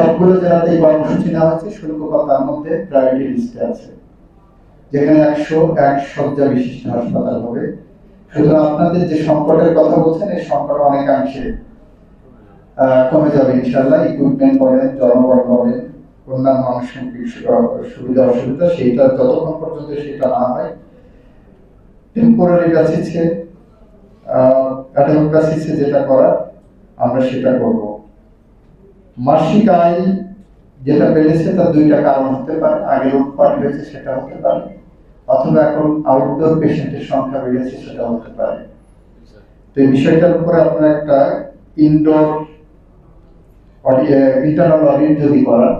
সবগুলো জেলাতেই কর্মসূচি নেওয়া হয়েছে। শুল্ক তার মধ্যে প্রায়োরিটি লিস্টে আছে, যেখানে 101 শয্যা বিশিষ্ট হাসপাতাল হবে। সুতরাং আপনাদের যে সংকটের কথা বলছেন, এই সংকট অনেকাংশে কমে যাবে ইনশাআল্লাহ। ইকুইপমেন্ট বলেন, জনবল বলেন, অন্যান্য আনুষঙ্গিক সুবিধা অসুবিধা, সেইটা যতক্ষণ পর্যন্ত সেটা না হয়, টেম্পোরারি বেসিসে অ্যাডহক বেসিসে যেটা করার আমরা সেটা করব। মাসিক আয় যেটা বেড়েছে তার দুইটা কারণ হতে পারে। আগে লুটপাট হয়েছে সেটা হতে পারে, অথবা এখন আউটডোর পেশেন্টের সংখ্যা বেড়েছে সেটা হতে পারে। তো এই বিষয়টার উপরে আপনার একটা ইনডোর ইন্টারনাল অডিট যদি করা,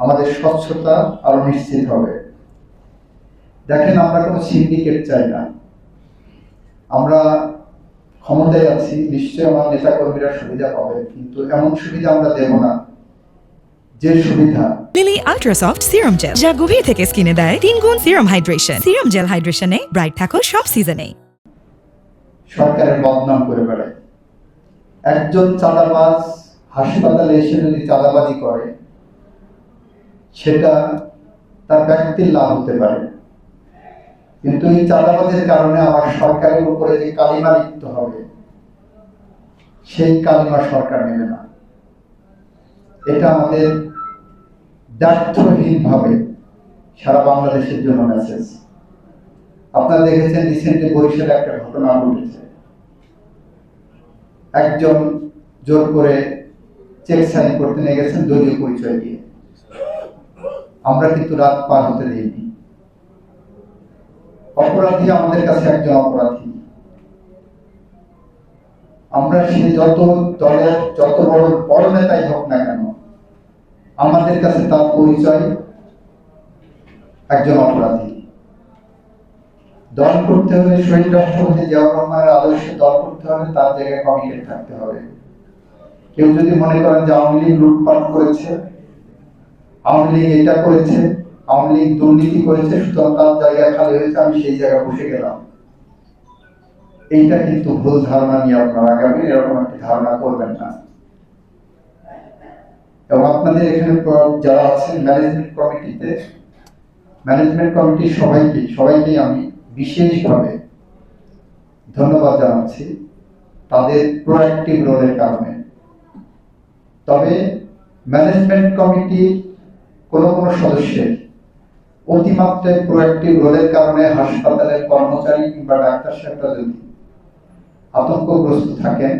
আমাদের স্বচ্ছতা আরো নিশ্চিত হবে। দেখেন, আমরা কোনো সিন্ডিকেট চাই না। আমরা ক্ষমতায় আছি, নিশ্চয়ই আমার নেতা কর্মীরা সুবিধা পাবে, কিন্তু এমন সুবিধা আমরা দেব না যে সুবিধা লিলি আল্ট্রাসফট সিরাম জেল, যা গভীর থেকে স্কিনে দেয় 3 গুণ সিরাম হাইড্রেশন। সিরাম জেল হাইড্রেশনে ব্রাইট থাকো সব সিজনে। সরকারের বদনাম করে বেড়ায়। একজন চাঁদাবাজ হাসপাতালে এসে যদি চাঁদাবাজি করে, সেটা তার ব্যক্তির লাভ হতে পারে, কিন্তু এই চাঁদাবাজের কারণে আমার সরকারের উপরে যে কালিমা লিপ্ত হবে, সেই কালিমা সরকার নেবে না। এটা আমাদের দায়িত্বহীন ভাবে সারা বাংলাদেশের জন্য মেসেজ। আপনারা দেখেছেন রিসেন্টলি বরিশালে একটা ঘটনা ঘটেছে। একজন জোর করে চেক সাইন করতে নিয়ে গেছেন দলীয় পরিচয় দিয়ে। আমরা কিন্তু রাত পার হতে দিইনি। অপরাধী আমাদের কাছে একজন অপরাধী। আমরা সে যত দলের যত বড় নেতাই হোক না কেন, আমাদের কাছে তার পরিচয় একজন অপরাধী। দল করতে হলে, শহীদ রাষ্ট্রপতি জিয়াউর রহমানের আদর্শে দল করতে হলে তার জায়গায় কমিটেড থাকতে হবে। কেউ যদি মনে করেন যে আওয়ামী লীগ লুটপাট করেছে, আওয়ামী লীগ এটা করেছে, আওয়ামী লীগ দুর্নীতি করেছে, সুতরাং তার জায়গা খালি হয়েছে, আমি সেই জায়গায় বসে গেলাম, এইটা কিন্তু ভুল ধারণা নিয়ে আপনারা আগামী এরকম একটি ধারণা করবেন না। এবং আপনাদের এখানে যারা আছেন ম্যানেজমেন্ট কমিটির সবাইকে আমি বিশেষভাবে ধন্যবাদ জানাচ্ছি তাদের প্রোঅ্যাক্টিভ রোলের কারণে। তবে ম্যানেজমেন্ট কমিটির কোনো সদস্যের অতিমাত্রায় প্রোঅ্যাক্টিভ রোলের কারণে হাসপাতালের কর্মচারী কিংবা ডাক্তার সাহেবরা যদি আতঙ্কগ্রস্ত থাকেন,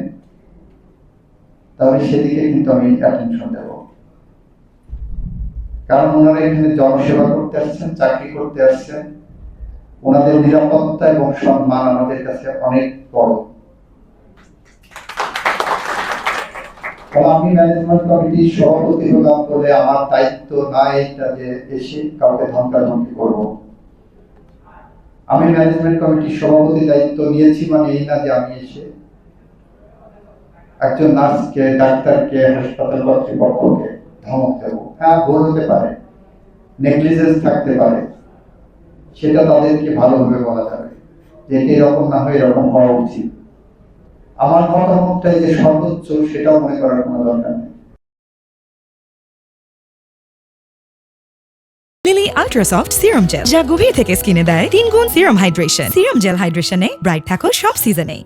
তাহলে সেদিকে কিন্তু আমি অ্যাটেনশন দেব। কারণ ওনারা এখানে জনসেবা করতে আসছেন, চাকরি করতে আসছেন, ওনাদের নিরাপত্তা এবং সম্মান আমাদের কাছে অনেক বড়। আমি ম্যানেজমেন্ট কমিটির সভাপতি হলাম বলে আমার দায়িত্ব না এটা যে এসে কাউকে ধমকাধমকি করব। আমি ম্যানেজমেন্ট কমিটির সভাপতির দায়িত্ব নিয়েছি মানে এই না যে আমি এসে একজন নার্সকে, ডাক্তারকে, হাসপাতাল কর্তৃপক্ষকে ধমক দেব। হ্যাঁ, ভুল হতে পারে, নেগলিজেন্স থাকতে পারে, সেটা তাদেরকে ভালোভাবে বলা যাবে যে এরকম না হয়ে এরকম হওয়া উচিত। আমার মতামতটাই যে সর্বোচ্চ সেটাও মনে করার কোনো দরকার নেই। লিলি আল্ট্রাসফট সিরাম জেল, যা গভীর থেকে স্কিনে দেয় 3 গুণ সিরাম হাইড্রেশন। সিরাম জেল হাইড্রেশনে ব্রাইট থাকো সব সিজনে।